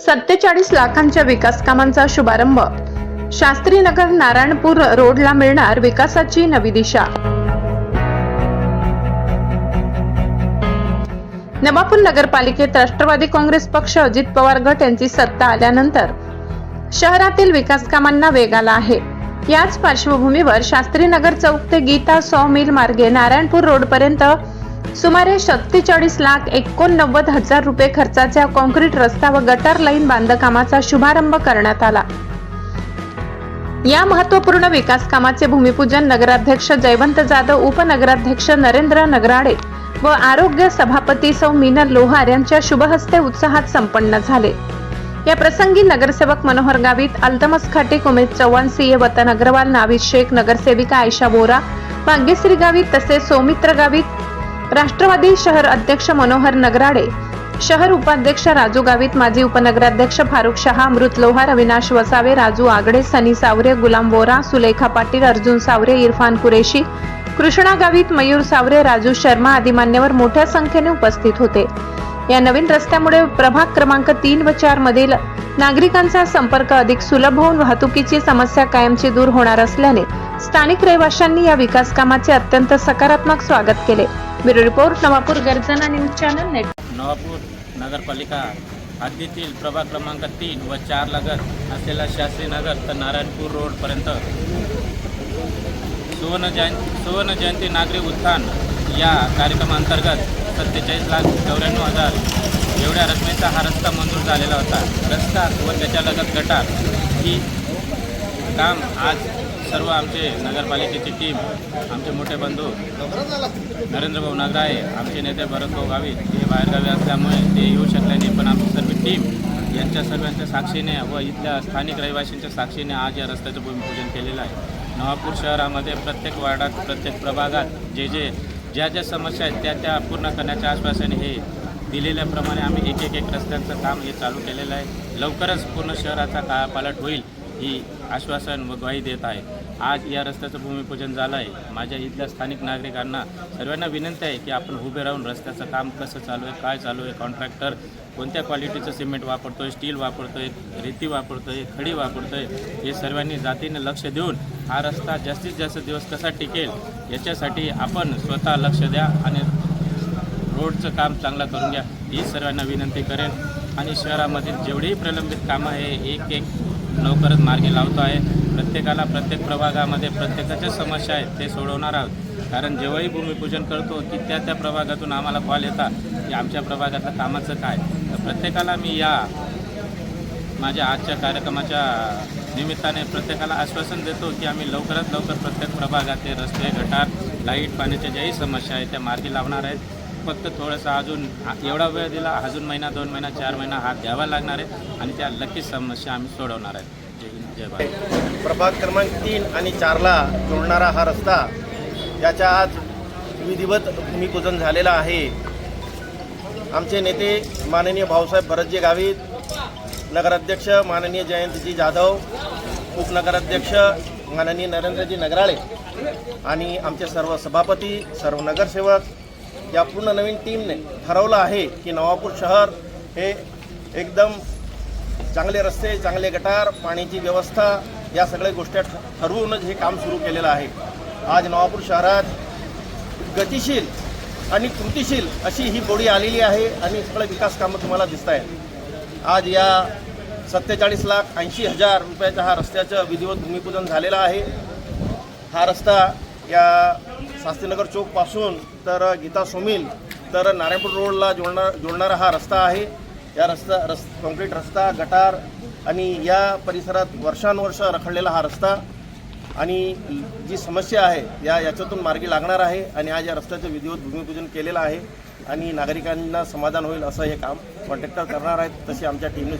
47 लाखांच्या विकास कामांचा शुभारंभ। शास्त्रीनगर नारायणपूर रोडला मिळणार विकासाची नवी दिशा। नवापूर नगरपालिकेत राष्ट्रवादी काँग्रेस पक्ष अजित पवार गट यांची सत्ता आल्यानंतर शहरातील विकास कामांना वेग आला आहे। याच पार्श्वभूमीवर शास्त्रीनगर चौक ते गीता सॉ मिल मार्गे नारायणपूर रोड पर्यंत सुमारे 47,89,000 रुपये खर्चाच्या कॉन्क्रीट रस्ता व गटार लाईन बांधकामाचा शुभारंभ करण्यात आला। या महत्त्वपूर्ण विकास कामाचे भूमिपूजन नगराध्यक्ष जयवंत जाधव, उपनगराध्यक्ष नरेंद्र नगराळे व आरोग्य सभापती सौ मीनल लोहार यांच्या शुभहस्ते उत्साहात संपन्न झाले। या प्रसंगी नगरसेवक मनोहर गावित, अल्तमस खाटिक, उमेश चव्हाण, सीए वतन अग्रवाल, नाविद शेख, नगरसेविका आयशा बोरा, भाग्यश्री गावित तसेच सौमित्र गावित, राष्ट्रवादी शहर अध्यक्ष मनोहर नगराळे, शहर उपाध्यक्ष राजू गावित, माजी उपनगराध्यक्ष फारुख शहा, अमृत लोहार, अविनाश वसावे, राजू आगडे, सनी सावरे, गुलाम बोरा, सुलेखा पाटील, अर्जुन सावरे, इरफान कुरेशी, कृष्णा गावित, मयूर सावरे, राजू शर्मा आदी मान्यवर मोठ्या संख्येने उपस्थित होते। या नवीन रस्त्यामुळे प्रभाग क्रमांक 3 व 4 मधील नागरिकांचा संपर्क अधिक सुलभ होऊन वाहतुकीची समस्या कायमची दूर होणार असल्याने स्थानिक रहिवाशांनी या विकास कामाचे अत्यंत सकारात्मक स्वागत केले। ब्युरो रिपोर्ट, नवापूर गर्जना न्यूज चॅनल नेट। नवापूर नगरपालिका हद्दीतील प्रभाग क्रमांक 3 व 4 लगत असलेला शास्त्रीनगर तर नारायणपूर रोड पर्यंत सुवर्ण जयंती नागरिक उत्थान या कार्यक्रमांतर्गत 47,94,000 एवढ्या रकमेचा हा रस्ता मंजूर झालेला होता। रस्ता व त्याच्या लगत गटार ही काम आज सर्व आमचे नगरपालिकेची टीम, आमचे मोठे बंधू नरेंद्र भाऊ नगराळे, आमचे नेते भरत भाऊ गावित हे बाहेरगावी असल्यामुळे ते येऊ शकले नाही, पण आमची सर्व टीम यांच्या सर्वांच्या साक्षीने व इथल्या स्थानिक रहिवाशांच्या साक्षीने आज या रस्त्याचं भूमिपूजन केलेलं आहे। नवापूर शहरामध्ये प्रत्येक वार्डात, प्रत्येक प्रभागात ज्या समस्या आहेत त्या पूर्ण करण्याच्या आश्वासन हे दिलेल्याप्रमाणे आम्ही एक रस्त्यांचं काम हे चालू केलेलं आहे। लवकरच पूर्ण शहराचा कायापालट होईल ही आश्वासन व ग्वाही देत आहे। आज या रस्त्याचं भूमिपूजन झालं आहे। माझ्या इथल्या स्थानिक नागरिकांना सर्वांना विनंती आहे की आपण उभे राहून रस्त्याचं काम कसं चालू आहे, काय चालू आहे, कॉन्ट्रॅक्टर कोणत्या क्वालिटीचं सिमेंट वापरतोय, स्टील वापरतोय, रेती वापरतोय, खडी वापरतोय, हे सर्वांनी जातीने लक्ष देऊन हा रस्ता जास्तीत जास्त दिवस कसा टिकेल याच्यासाठी आपण स्वतः लक्ष द्या आणि रोडचं काम चांगलं करून घ्या ही सर्वांना विनंती करेन। आणि शहरामधील जेवढीही प्रलंबित कामं आहे एक लवकरच मार्गी लावतो आहे। प्रत्येकाला प्रत्येक प्रभागामध्ये प्रत्येकाच्या समस्या आहेत ते सोडवणार आहोत। कारण जेव्हाही भूमिपूजन करतो की त्या प्रभागातून आम्हाला कॉल येतात की आमच्या प्रभागातलं कामाचं काय, तर प्रत्येकाला मी या माझ्या आजच्या कार्यक्रमाच्या निमित्ताने प्रत्येकाला आश्वासन देतो की आम्ही लवकरात लवकर प्रत्येक प्रभागाचे रस्ते, गटार, लाईट, पाण्याच्या ज्याही समस्या आहेत त्या मार्गी लावणार आहेत। फक्त थोडंसं अजून एवढा वेळ दिला, अजून महिना, 2 महिना, 4 महिना हात द्यावा लागणार आहे आणि त्या नक्कीच समस्या आम्ही सोडवणार आहेत। जय हिंद, जय भारत। प्रभाग क्रमांक 3 आणि 4ला जोडणारा हा रस्ता याच्या आज विधिवत भूमिपूजन झालेला आहे। आमचे नेते माननीय भाऊसाहेब भरतजी गावित, नगराध्यक्ष माननीय जयंतजी जाधव, उपनगराध्यक्ष माननीय नरेंद्रजी नगराळे आणि आमचे सर्व सभापती, सर्व नगरसेवक या पूर्ण नवीन टीमने ठरवलं आहे की नवापूर शहर हे एकदम चांगले रस्ते, चांगले गटार, पाण्याची व्यवस्था या सगळ्या गोष्टी ठरवूनच हे काम सुरू केलेलं आहे। आज नवापूर शहरात गतिशील आणि कृतिशील अशी ही बॉडी आलेली आहे आणि सगळे विकास कामं तुम्हाला दिसत आहेत। आज या 47,80,000 रुपयाच्या हा रस्त्याचं विधिवत भूमिपूजन झालेलं आहे। हा रस्ता या शास्त्रीनगर चौकपासून तर गीता सॉ मिल तर नारायणपूर रोडला जोडणारा हा रस्ता आहे। या कॉन्क्रीट रस्ता, गटार आणि या परिसरात वर्षानुवर्ष रखडलेला हा रस्ता आणि जी समस्या आहे याच्यातून मार्गी लागणार आहे आणि आज या रस्त्याचं विधिवत भूमिपूजन केलेलं आहे आणि नागरिकांना समाधान होईल असं हे काम कॉन्ट्रॅक्टर करणार आहेत, तशी आमच्या टीमने